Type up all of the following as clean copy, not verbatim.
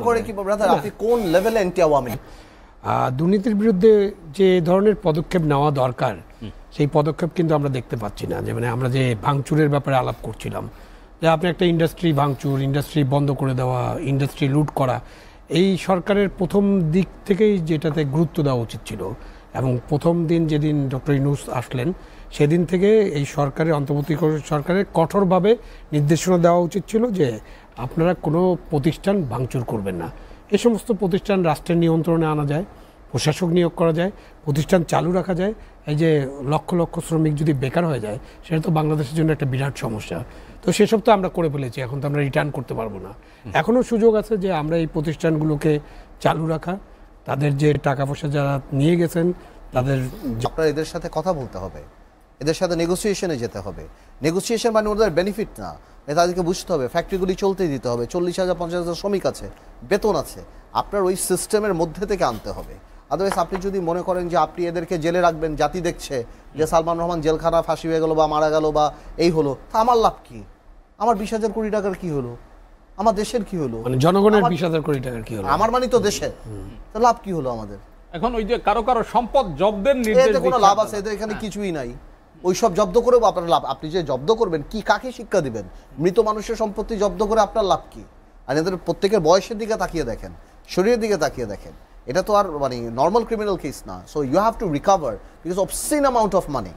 করে কি ব্রাদার, আপনি কোন লেভেলে অ্যান্টি আওয়ামী লীগ? দুর্নীতির বিরুদ্ধে যে ধরনের পদক্ষেপ নেওয়া দরকার সেই পদক্ষেপ কিন্তু আমরা দেখতে পাচ্ছি না। যে মানে আমরা যে ভাঙচুরের ব্যাপারে আলাপ করছিলাম, যে আপনি একটা ইন্ডাস্ট্রি ভাঙচুর, ইন্ডাস্ট্রি বন্ধ করে দেওয়া, ইন্ডাস্ট্রি লুট করা, এই সরকারের প্রথম দিক থেকেই যেটাতে গুরুত্ব দেওয়া উচিত ছিল। এবং প্রথম দিন যেদিন ডক্টর ইউনূস আসলেন সেদিন থেকে এই সরকারের অন্তর্বর্তীকালীন সরকারের কঠোরভাবে নির্দেশনা দেওয়া উচিত ছিল যে আপনারা কোনো প্রতিষ্ঠান ভাঙচুর করবেন না। এই সমস্ত প্রতিষ্ঠান রাষ্ট্রের নিয়ন্ত্রণে আনা যায়, প্রশাসক নিয়োগ করা যায়, প্রতিষ্ঠান চালু রাখা যায়। এই যে লক্ষ লক্ষ শ্রমিক যদি বেকার হয়ে যায় সেটা তো বাংলাদেশের জন্য একটা বিরাট সমস্যা। তো সেসব তো আমরা করে ফেলেছি, এখন তো আমরা রিটার্ন করতে পারবো না। এখনও সুযোগ আছে যে আমরা এই প্রতিষ্ঠানগুলোকে চালু রাখা, তাদের যে টাকা পয়সা যারা নিয়ে গেছেন তাদের, আপনার এদের সাথে কথা বলতে হবে, এদের সাথে নেগোসিয়েশনে যেতে হবে। নেগোসিয়েশন মানে ওদের বেনিফিট না, তাদেরকে বুঝতে হবে ফ্যাক্টরিগুলি চলতে দিতে হবে। 40,000 50,000 শ্রমিক আছে, বেতন আছে, আপনার ওই সিস্টেমের মধ্যে থেকে আনতে হবে। আদারওয়াইজ আপনি যদি মনে করেন যে আপনি এদেরকে জেলে রাখবেন, জাতি দেখছে যে সালমান রহমান জেলখানা ফাঁসি হয়ে গেল বা মারা গেল বা এই হলো, তা আমার লাভ কি? আমার 20,000 কোটি টাকার কি হলো? আমার দেশের কি হলো? মানে জনগণের 20,000 কোটি টাকার কি হলো? আমার মানে তো দেশের, তা লাভ কি হলো আমাদের? এখন ওই যে কারো কারো সম্পদ জব্দের নির্দেশ কোনো লাভ আছে? এদের এখানে কিছুই নাই। ওই সব জব্দ করেও আপনার লাভ? আপনি যে জব্দ করবেন কি, কাকে শিক্ষা দিবেন? মৃত মানুষের সম্পত্তি জব্দ করে আপনার লাভ কি? আর এদের প্রত্যেকের বয়সের দিকে তাকিয়ে দেখেন, শরীরের দিকে তাকিয়ে দেখেন, এটা তো আর মানে নর্মাল ক্রিমিনাল কেস না। So you have to recover because obscene amount of money.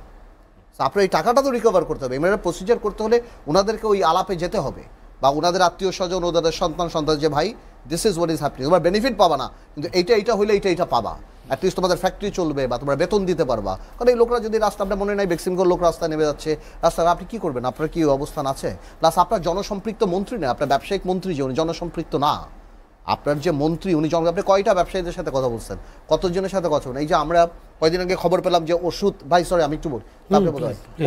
আপনার এই টাকাটা তো রিকভার করতে হবে। এমএলএ প্রসিজার করতে হলে ওনাদেরকে ওই আলাপে যেতে হবে, বা ওনাদের আত্মীয় স্বজন, ওদের সন্তান যে ভাই this is what is happening, তোমার বেনিফিট পাবা না কিন্তু এইটা হলে এইটা পাবা, অ্যাটলিস্ট তোমাদের ফ্যাক্টরি চলবে বা তোমরা বেতন দিতে পারবা। কারণ এই লোকরা যদি রাস্তা, আপনার মনে নাই বেক্সিমকোর লোক রাস্তায় নেমে যাচ্ছে, রাস্তায় আপনি কী করবেন? আপনার কি অবস্থান আছে? প্লাস আপনার জনসম্পৃক্ত মন্ত্রী না, আপনার ব্যবসায়িক মন্ত্রী যে, উনি জনসম্পৃক্ত না। আপনার যে মন্ত্রী উনি আপনি কয়টা ব্যবসায়ীদের সাথে কথা বলছেন, কতজনের সাথে কথা বলেন? এই যে আমরা কয়দিন আগে খবর পেলাম যে ওষুধ, ভাই সরি আমি একটু বলি,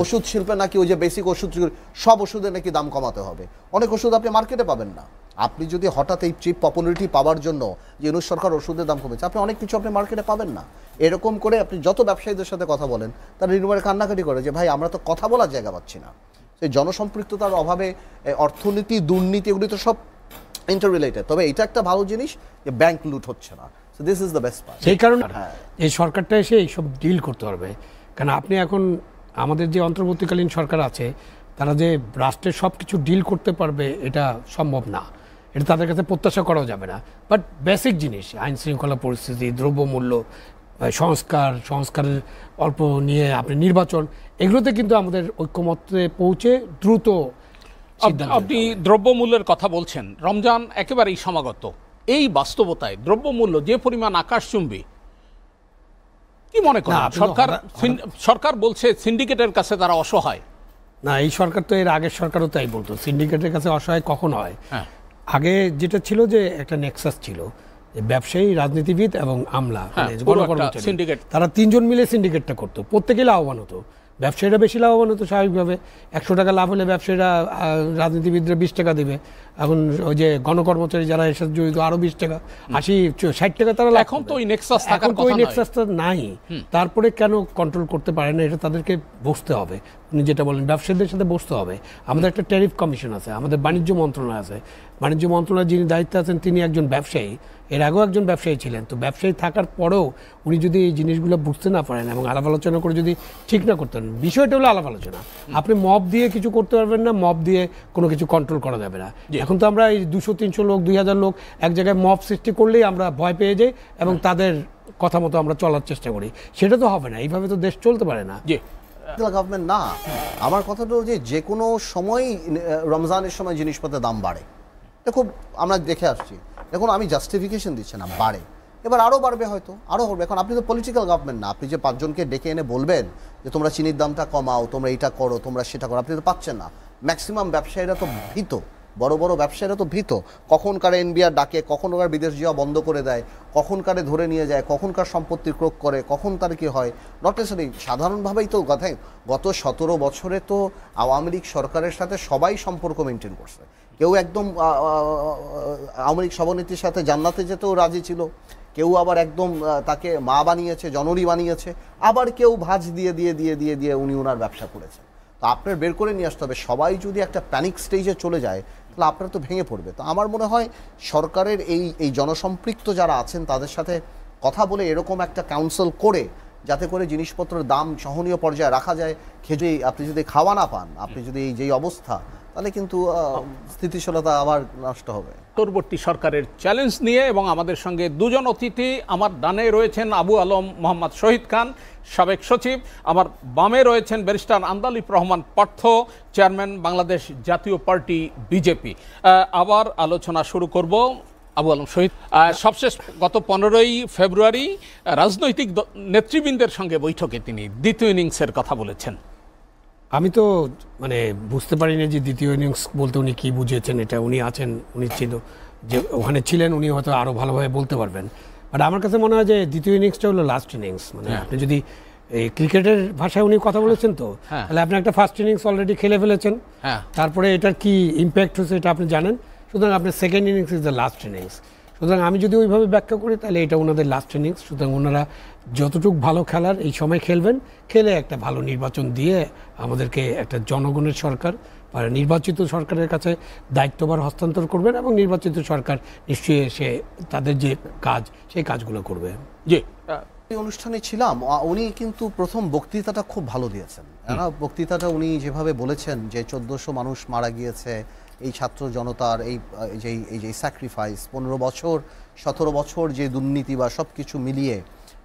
ওষুধ শিল্পে নাকি ওই যে বেসিক ওষুধ, সব ওষুধের নাকি দাম কমাতে হবে। অনেক ওষুধ আপনি মার্কেটে পাবেন না। আপনি যদি হঠাৎ এই চিপ পপুলারিটি পাওয়ার জন্য যে ইউনূস সরকার ওষুধের দাম কমেছে, আপনি অনেক কিছু আপনি মার্কেটে পাবেন না। এরকম করে আপনি যত ব্যবসায়ীদের সাথে কথা বলেন তারা নির্মরে কান্নাকাটি করে যে ভাই আমরা তো কথা বলার জায়গা পাচ্ছি না। সেই জনসম্পৃক্ততার অভাবে অর্থনীতি, দুর্নীতি এগুলি তো সব ইন্টাররিলেটেড। তবে এটা একটা ভালো জিনিস যে ব্যাংক লুট হচ্ছে না। So this is the best part. সেই কারণে এই সরকারটা এসে এইসব ডিল করতে পারবে। কারণ আপনি এখন আমাদের যে অন্তর্বর্তীকালীন সরকার আছে তারা যে রাষ্ট্রের সব কিছু ডিল করতে পারবে এটা সম্ভব না, এটা তাদের কাছে প্রত্যাশা করাও যাবে না। বাট বেসিক জিনিস, আইন শৃঙ্খলা পরিস্থিতি, দ্রব্যমূল্য, সংস্কারের অল্প নিয়ে আপনি নির্বাচন, এগুলোতে কিন্তু আমাদের ঐক্যমত্যে পৌঁছে দ্রুত। আপনি দ্রব্যমূল্যের কথা বলছেন, রমজান একেবারেই সমাগত। এই বাস্তবতায় দ্রব্যমূল্য যে পরিমাণ আকাশচুম্বী, কি মনে করেন? সরকার বলছে সিন্ডিকেটের কাছে তারা অসহায়। না, এই সরকার তো, এর আগের সরকারও তাই বলতো, সিন্ডিকেটের কাছে অসহায় কখন হয়? আগে যেটা ছিল যে একটা নেক্সাস ছিল, ব্যবসায়ী, রাজনীতিবিদ এবং আমলা, সিন্ডিকেট, তারা তিনজন মিলে সিন্ডিকেটটা করতো, প্রত্যেকেই লাভবান হতো। ব্যবসায়ীরা বেশি লাভবান হতো স্বাভাবিকভাবে, 100 টাকা লাভ হলে ব্যবসায়ীরা রাজনীতিবিদরা 20 টাকা দেবে। এখন ওই যে গণকর্মচারী যারা এর সাথে জড়িত আরো 20 টাকা, 80-60 টাকা তারা। এখন তো ওই নেক্সাসটা নাই। তারপরে কেন কন্ট্রোল করতে পারে না? এটা তাদেরকে বসতে হবে। উনি যেটা বলেন, ব্যবসায়ীদের সাথে বসতে হবে। আমাদের একটা ট্যারিফ কমিশন আছে, আমাদের বাণিজ্য মন্ত্রণালয় আছে। বাণিজ্য মন্ত্রণালয়ের যিনি দায়িত্বে আছেন তিনি একজন ব্যবসায়ী, এর আগেও একজন ব্যবসায়ী ছিলেন। তো ব্যবসায়ী থাকার পরেও উনি যদি এই জিনিসগুলো বুঝতে না পারেন এবং আলাপ আলোচনা করে যদি ঠিক না করতেন, বিষয়টা হলো আলাপ আলোচনা। আপনি মব দিয়ে কিছু করতে পারবেন না, মব দিয়ে কোনো কিছু কন্ট্রোল করা যাবে না। এখন তো আমরা এই 200-300 লোক, 2000 লোক এক জায়গায় মব সৃষ্টি করলেই আমরা ভয় পেয়ে যাই এবং তাদের কথা মতো আমরা চলার চেষ্টা করি। সেটা তো হবে না, এইভাবে তো দেশ চলতে পারে না। গভর্নমেন্ট না, আমার কথাটা যে কোনো সময় রমজানের সময় জিনিসপত্রের দাম বাড়ে, দেখো আমরা দেখে আসছি। দেখুন আমি জাস্টিফিকেশন দিচ্ছি না, বাড়ে, এবার আরও বাড়বে, হয়তো আরও হবে। এখন আপনি তো পলিটিক্যাল গভর্নমেন্ট না, আপনি যে 5 জনকে ডেকে এনে বলবেন যে তোমরা চিনির দামটা কমাও, তোমরা এইটা করো, তোমরা সেটা করো, আপনি তো পাচ্ছেন না। ম্যাক্সিমাম ব্যবসায়ীরা তো ভীত, বড় বড় ব্যবসায়ীরা তো ভীত। কখন কারে এনবিআর ডাকে, কখন কার বিদেশ যাওয়া বন্ধ করে দেয়, কখন কারে ধরে নিয়ে যায়, কখন কার সম্পত্তি ক্রোক করে, কখন তার কি হয়। নট নেসেসারি, সাধারণভাবেই তো কথাই। গত 17 বছরে তো আওয়ামী লীগ সরকারের সাথে সবাই সম্পর্ক মেনটেন করছে। কেউ একদম আওয়ামী লীগ সভানেত্রীর সাথে জান্নাতে যেতেও রাজি ছিল, কেউ আবার একদম তাকে মা বানিয়েছে, জননী বানিয়েছে, আবার কেউ ভাজ দিয়ে দিয়ে দিয়ে দিয়ে দিয়ে উনি ওনার ব্যবসা করেছে। তো আপনার বের করে নিয়ে আসতে হবে। সবাই যদি একটা প্যানিক স্টেজে চলে যায় তাহলে আপনারা তো ভেঙে পড়বে। তো আমার মনে হয় সরকারের এই জনসম্পৃক্ত যারা আছেন তাদের সাথে কথা বলে এরকম একটা কাউন্সিল করে, যাতে করে জিনিসপত্রের দাম সহনীয় পর্যায়ে রাখা যায়। খেজুরি আপনি যদি খাওয়া না পান, আপনি যদি এই যেই অবস্থা, তাহলে কিন্তু স্থিতিশীলতা আবার নষ্ট হবে। পরবর্তী সরকারের চ্যালেঞ্জ নিয়ে এবং আমাদের সঙ্গে দুজন অতিথি, আমার ডানে রয়েছেন আবু আলম মোহাম্মদ শহীদ খান, সাবেক সচিব। আমার বামে রয়েছেন ব্যারিস্টার আন্দালিব রহমান পার্থ, চেয়ারম্যান বাংলাদেশ জাতীয় পার্টি বিজেপি। আবার আলোচনা শুরু করব। আবু আলম শহীদ, সবশেষ গত 15ই ফেব্রুয়ারি রাজনৈতিক নেতৃবৃন্দের সঙ্গে বৈঠকে তিনি দ্বিতীয় ইনিংসের কথা বলেছেন। আমি তো মানে বুঝতে পারি না যে দ্বিতীয় ইনিংস বলতে উনি কি বুঝিয়েছেন। এটা উনি আছেন, উনি ছিল যে ওখানে ছিলেন, উনি হয়তো আরও ভালোভাবে বলতে পারবেন। বাট আমার কাছে মনে হয় যে দ্বিতীয় ইনিংসটা হলো লাস্ট ইনিংস। মানে আপনি যদি এই ক্রিকেটের ভাষায় উনি কথা বলেছেন তো, তাহলে আপনি একটা ফার্স্ট ইনিংস অলরেডি খেলে ফেলেছেন, তারপরে এটার কি ইম্প্যাক্ট হচ্ছে এটা আপনি জানেন। সুতরাং আপনার second innings is the last innings. সুতরাং আমি যদি ওইভাবে ব্যাখ্যা করি তাহলে এটা ওনাদের লাস্ট ইনিংস। সুতরাং ওনারা যতটুকু ভালো খেলার এই সময় খেলবেন, খেলে একটা ভালো নির্বাচন দিয়ে আমাদেরকে একটা জনগণের সরকার বা নির্বাচিত সরকারের কাছে দায়িত্বভার হস্তান্তর করবেন, এবং নির্বাচিত সরকার নিশ্চয়ই এসে তাদের যে কাজ সেই কাজগুলো করবে। জি, এই অনুষ্ঠানে ছিলাম, উনি কিন্তু প্রথম বক্তৃতাটা খুব ভালো দিয়েছেন। বক্তৃতাটা উনি যেভাবে বলেছেন যে 1400 মানুষ মারা গিয়েছে, এই ছাত্র জনতার এই যে স্যাক্রিফাইস, 15 বছর 17 বছর যে দুর্নীতি বা সব কিছু মিলিয়ে,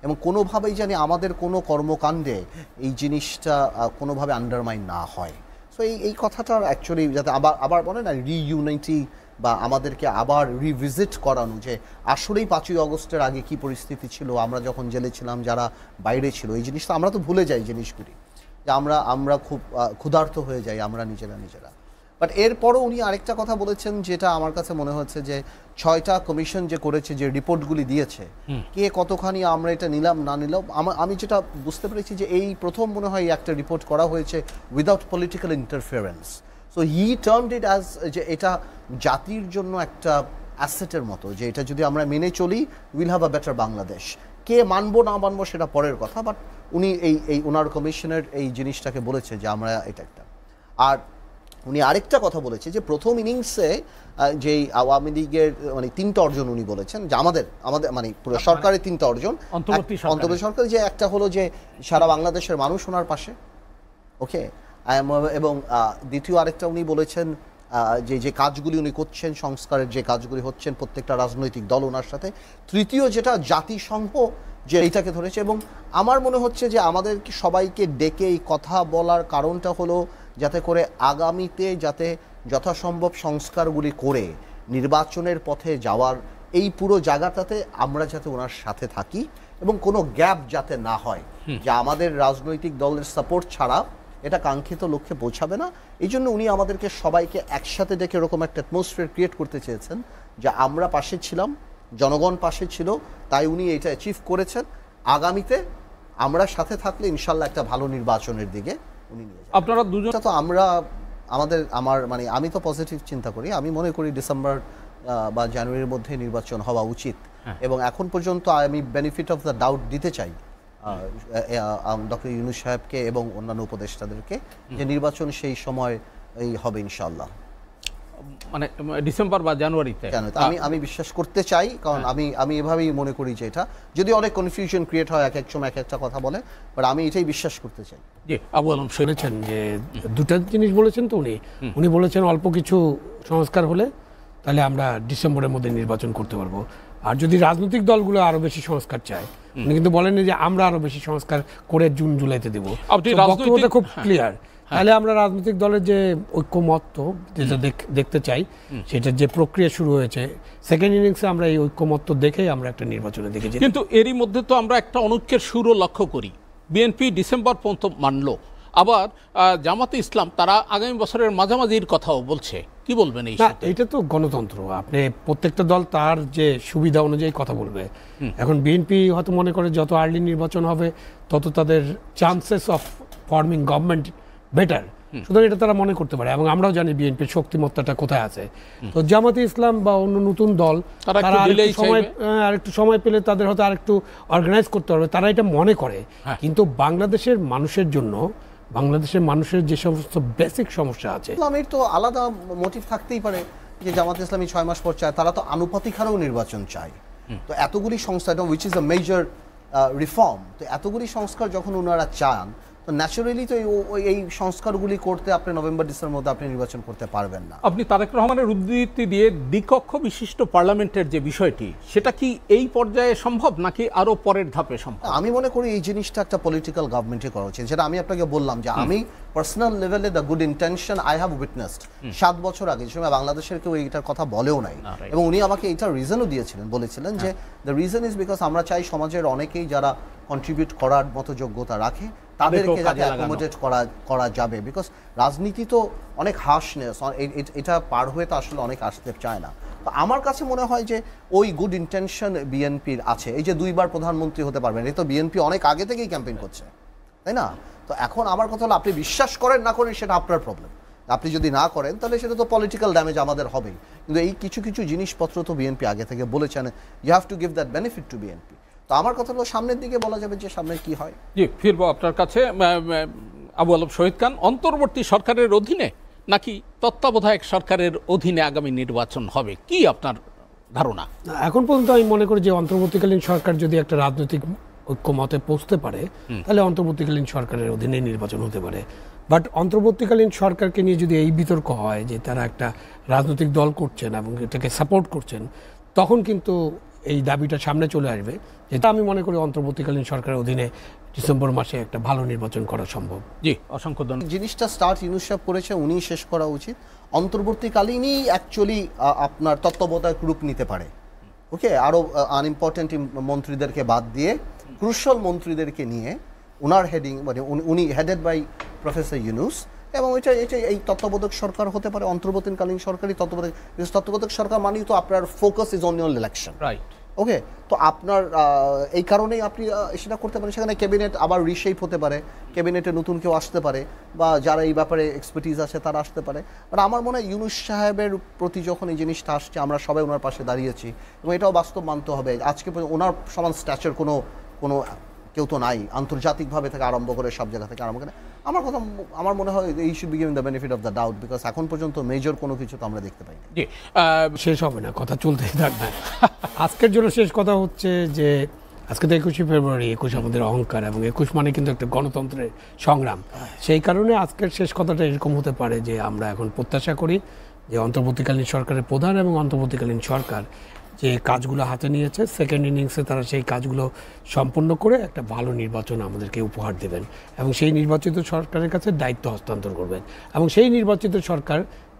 এবং কোনোভাবেই জানি আমাদের কোনো কর্মকাণ্ডে এই জিনিসটা কোনোভাবে আন্ডারমাইন না হয়। সো এই কথাটার অ্যাকচুয়ালি যাতে আবার বলে না রিইউনিটি, বা আমাদেরকে আবার রিভিজিট করানো যে আসলেই 5ই অগস্টের আগে কি পরিস্থিতি ছিল, আমরা যখন জেলে ছিলাম, যারা বাইরে ছিল, এই জিনিসটা আমরা তো ভুলে যাই জিনিসগুলি, যে আমরা খুব ক্ষুধার্ত হয়ে যাই আমরা নিজেরা। বাট এরপরও উনি আরেকটা কথা বলেছেন যেটা আমার কাছে মনে হচ্ছে যে 6টা কমিশন যে করেছে, যে রিপোর্টগুলি দিয়েছে, কে কতখানি আমরা এটা নিলাম না নিলাম, আমি যেটা বুঝতে পেরেছি যে এই প্রথম মনে হয় একটা রিপোর্ট করা হয়েছে without political interference. So he termed it as যে এটা জাতির জন্য একটা অ্যাসেটের মতো, যে এটা যদি আমরা মেনে চলি will have a better Bangladesh. কে মানবো না মানবো সেটা পরের কথা, বাট উনি এই ওনার কমিশনের এই জিনিসটাকে বলেছে যে আমরা এটা একটা। আর উনি আরেকটা কথা বলেছে যে প্রথম ইনিংসে যেই আওয়ামী লীগের মানে 3টা অর্জন উনি বলেছেন, যে আমাদের মানে পুরো সরকারের 3টা অর্জন, অন্তর্বর্তী সরকার, যে একটা হলো যে সারা বাংলাদেশের মানুষ ওনার পাশে, ওকে, এবং দ্বিতীয় আরেকটা উনি বলেছেন যে কাজগুলি উনি করছেন, সংস্কারের যে কাজগুলি হচ্ছেন প্রত্যেকটা রাজনৈতিক দল ওনার সাথে। তৃতীয় যেটা জাতিসংঘ যে এইটাকে ধরেছে, এবং আমার মনে হচ্ছে যে আমাদের সবাইকে ডেকে এই কথা বলার কারণটা হলো যাতে করে আগামীতে যাতে যথাসম্ভব সংস্কারগুলি করে নির্বাচনের পথে যাওয়ার এই পুরো জায়গাটাতে আমরা যাতে ওনার সাথে থাকি, এবং কোনো গ্যাপ যাতে না হয়, যে আমাদের রাজনৈতিক দলের সাপোর্ট ছাড়া এটা কাঙ্ক্ষিত লক্ষ্যে পৌঁছাবে না। এই জন্য উনি আমাদেরকে সবাইকে একসাথে ডেকে এরকম একটা অ্যাটমসফিয়ার ক্রিয়েট করতে চেয়েছেন যে আমরা পাশে ছিলাম, জনগণ পাশে ছিল, তাই উনি এটা অ্যাচিভ করেছেন। আগামীতে আমরা সাথে থাকলে ইনশাল্লাহ একটা ভালো নির্বাচনের দিকে উনি নিয়ে যাবেন। আপনারা দুজন তো মানে আমি তো পজিটিভ চিন্তা করি। আমি মনে করি ডিসেম্বর বা জানুয়ারির মধ্যে নির্বাচন হওয়া উচিত, এবং এখন পর্যন্ত আমি বেনিফিট অফ দ্য ডাউট দিতে চাই ডক্টর ইউনূস সাহেবকে এবং অন্যান্য উপদেষ্টাদেরকে, যে নির্বাচন সেই সময় হবে ইনশাআল্লাহ, মানে ডিসেম্বর বা জানুয়ারিতে। আমি বিশ্বাস করতে চাই, কারণ আমি এভাবেই মনে করি যে এটা যদি অনেক কনফিউশন ক্রিয়েট হয়, এক সময় এক একটা কথা বলে, বাট আমি এটাই বিশ্বাস করতে চাই। জি, আবু আলম শুনেছেন যে দুটা জিনিস বলেছেন তো উনি বলেছেন অল্প কিছু সংস্কার হলে তাহলে আমরা ডিসেম্বরের মধ্যে নির্বাচন করতে পারবো, আর যদি রাজনৈতিক দলগুলো আরো বেশি সংস্কার চায়, উনি কিন্তু বলেননি যে আমরা আরো বেশি সংস্কার করে জুন জুলাইতে দেবো। বক্তব্যটা খুব ক্লিয়ার। তাহলে আমরা রাজনৈতিক দলের যে ঐক্যমত্য যেটা দেখতে চাই, সেটার যে প্রক্রিয়া শুরু হয়েছে সেকেন্ড ইনিংসে, আমরা এই ঐক্যমত্য দেখেই আমরা একটা নির্বাচনে দেখেছি। কিন্তু এরই মধ্যে তো আমরা একটা অনৈক্যের সুরও লক্ষ্য করি। বিএনপি ডিসেম্বর পর্যন্ত মানলো, আবার জামাতে ইসলাম তারা আগামী বছরের মাঝামাঝির কথাও বলছে। কি বলবেন এই? এটা তো গণতন্ত্র, আপনি প্রত্যেকটা দল তার যে সুবিধা অনুযায়ী কথা বলবে। এখন বিএনপি হয়তো মনে করে যত আর্লি নির্বাচন হবে তত তাদের chances of forming government better, সুতরাং এটা তারা মনে করতে পারে, এবং আমরাও জানি বিএনপির শক্তিমত্তাটা কোথায় আছে। তো জামাতে ইসলাম বা অন্য নতুন দল তারা আরেকটু সময় পেলে তাদের হয়তো আরেকটু অর্গানাইজ করতে পারবে, তারা এটা মনে করে। কিন্তু বাংলাদেশের মানুষের জন্য, বাংলাদেশের মানুষের যে সমস্ত বেসিক সমস্যা আছে, ইসলামের তো আলাদা মোটিভ থাকতেই পারে। যে জামাত ইসলামী 6 মাস পর চায়, তারা তো আনুপাতিক হারেও নির্বাচন চায়। তো এতগুলি সংস্কার, which is a major reform, তো এতগুলি সংস্কার যখন ওনারা চান, তো ন্যাচারালি তো এই সংস্কারগুলি করতে আপনি নভেম্বর ডিসেম্বরের মধ্যে আপনি নির্বাচন করতে পারবেন না। আপনি তারেক রহমানের উদ্ধৃতি দিয়ে দ্বিকক্ষ বিশিষ্ট পার্লামেন্টের যে বিষয়টি, সেটা কি এই পর্যায়ে সম্ভব নাকি আরো পরের ধাপে সম্ভব? আমি মনে করি এই জিনিসটা একটা পলিটিক্যাল গভর্নমেন্টে করা উচিত। যেটা আমি আপনাকে বললাম যে আমি পার্সোনাল লেভেলে the good intention I have witnessed 7 বছর আগে, যে সময় বাংলাদেশের কেউ এইটার কথা বলেও নাই, এবং উনি আমাকে এইটার রিজনও দিয়েছিলেন, বলেছিলেন যে দ্য রিজন ইজ বিকজ আমরা চাই সমাজের অনেকেই যারা কন্ট্রিবিউট করার মতো যোগ্যতা রাখে তাদেরকে যাতে অ্যাকোমোডেট করা যাবে, বিকজ রাজনীতি তো অনেক হার্শনেস, এটা পার হয়ে তো আসলে অনেক আসতে চায় না। তো আমার কাছে মনে হয় যে ওই গুড ইন্টেনশন বিএনপির আছে। এই যে 2বার প্রধানমন্ত্রী হতে পারবেন, এই তো বিএনপি অনেক আগে থেকেই ক্যাম্পেইন করছে, তাই না? তো এখন আমার কথা হলো, আপনি বিশ্বাস করেন না করেন সেটা আপনার প্রবলেম। আপনি যদি না করেন তাহলে সেটা তো পলিটিক্যাল ড্যামেজ আমাদের হবেই, কিন্তু এই কিছু কিছু জিনিসপত্র তো বিএনপি আগে থেকে বলেছেন, you have to give that benefit to BNP. তো আমার কথা হলো সামনের দিকে বলা যাবে যে সামনে কি হয়। জি, ফিরবো আপনার কাছে। আবু আলম শহীদ খান, অন্তর্বর্তী সরকারের অধীনে নাকি তত্ত্বাবধায়ক সরকারের অধীনে আগামী নির্বাচন হবে, কি আপনার ধারণা? এখন পর্যন্ত আমি মনে করি যে অন্তর্বর্তীকালীন সরকার যদি একটা রাজনৈতিক ঐক্যমতে পৌঁছতে পারে, তাহলে অন্তর্বর্তীকালীন সরকারের অধীনে নির্বাচন হতে পারে। বাট অন্তর্বর্তীকালীন সরকারকে নিয়ে যদি এই বিতর্ক হয় যে তারা একটা রাজনৈতিক দল করছেন এবং এটাকে সাপোর্ট করছেন, তখন কিন্তু এই দাবিটা সামনে চলে আসবে। যেটা আমি মনে করি অন্তর্বর্তীকালীন সরকারের অধীনে ডিসেম্বর মাসে একটা ভালো নির্বাচন করা সম্ভব। জি, অসংখ্য ধন্যবাদ। জিনিসটা স্টার্ট ইউনূস সাহেব করেছে, উনি শেষ করা উচিত। অন্তর্বর্তীকালীনই অ্যাকচুয়ালি আপনার তত্ত্বাবধায়ক রূপ নিতে পারে। ওকে, আরও আনইম্পর্টেন্ট মন্ত্রীদেরকে বাদ দিয়ে ক্রুশাল মন্ত্রীদেরকে নিয়ে ওনার হেডিং, মানে উনি হেডেড বাই প্রফেসর ইউনূস, এবং এটা এই তত্ত্বাবধায়ক সরকার হতে পারে, অন্তর্বর্তীকালীন সরকারি তত্ত্বাবধায়ক সরকার মানেই তো আপনার focus is on your election, right? Okay, তো আপনার এই কারণেই আপনি সেটা করতে পারেন। সেখানে ক্যাবিনেট আবার রিশেপ হতে পারে, ক্যাবিনেটে নতুন কেউ আসতে পারে, বা যারা এই ব্যাপারে এক্সপার্টিজ আছে তারা আসতে পারে। বাট আমার মনে হয় ইউনূস সাহেবের প্রতি যখন এই জিনিসটা আসছে, আমরা সবাই ওনার পাশে দাঁড়িয়েছি, এবং এটাও বাস্তব মানতে হবে। আজকে ওনার সমান স্ট্যাচার কোনো কেউ তো নাই, আন্তর্জাতিকভাবে থেকে আরম্ভ করে সব জায়গা থেকে আরম্ভ করে। আমার মনে হয় এই should be given the benefit of the doubt, because এখন পর্যন্ত মেজর কোনো কিছু তো আমরা দেখতে পাই না। জি, শেষ হবে না, কথা চলতেই থাকবে। আজকের জন্য শেষ কথা হচ্ছে যে আজকে তো 21শে ফেব্রুয়ারি, 21 আমাদের অহংকার, এবং 21 মানে কিন্তু একটা গণতন্ত্রের সংগ্রাম। সেই কারণে আজকের শেষ কথাটা এরকম হতে পারে যে আমরা এখন প্রত্যাশা করি যে অন্তর্বর্তীকালীন সরকারের প্রধান এবং অন্তর্বর্তীকালীন সরকার যে কাজগুলো হাতে নিয়েছে, সেকেন্ড ইনিংসে তারা সেই কাজগুলো সম্পন্ন করে একটা ভালো নির্বাচন আমাদেরকে উপহার দেবেন, এবং সেই নির্বাচিত সরকারের কাছে দায়িত্ব হস্তান্তর করবেন। এবং সেই নির্বাচিত সরকার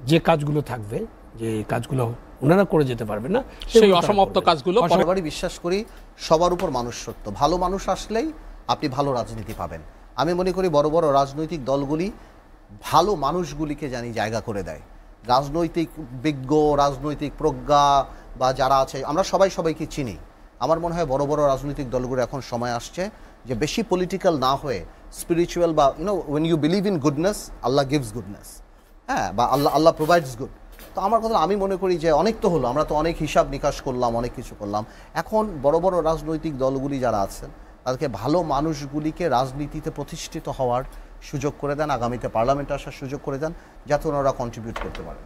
যে কাজগুলো থাকবে, যে কাজগুলো ওনারা করে যেতে পারবেন না, সেই অসমাপ্ত কাজগুলো সবারই বিশ্বাস করি সবার উপর মানুষ সত্য। ভালো মানুষ আসলেই আপনি ভালো রাজনীতি পাবেন। আমি মনে করি বড় বড় রাজনৈতিক দলগুলি ভালো মানুষগুলিকে জানি জায়গা করে দেয়। রাজনৈতিক বিজ্ঞ, রাজনৈতিক প্রজ্ঞা বা যারা আছে, আমরা সবাইকে চিনি। আমার মনে হয় বড় বড় রাজনৈতিক দলগুলো এখন সময় আসছে যে বেশি পলিটিক্যাল না হয়ে স্পিরিচুয়াল, বা when you believe in goodness, আল্লাহ গিভস গুডনেস, হ্যাঁ, বা আল্লাহ প্রোভাইডস গুড। তো আমার কথা, আমি মনে করি যে অনেক তো হলো, আমরা তো অনেক হিসাব নিকাশ করলাম, অনেক কিছু করলাম। এখন বড় বড় রাজনৈতিক দলগুলি যারা আছেন, তাদেরকে ভালো মানুষগুলিকে রাজনীতিতে প্রতিষ্ঠিত হওয়ার সুযোগ করে দেন, আগামীতে পার্লামেন্টে আসার সুযোগ করে দেন, যাতে ওনারা কন্ট্রিবিউট করতে পারেন।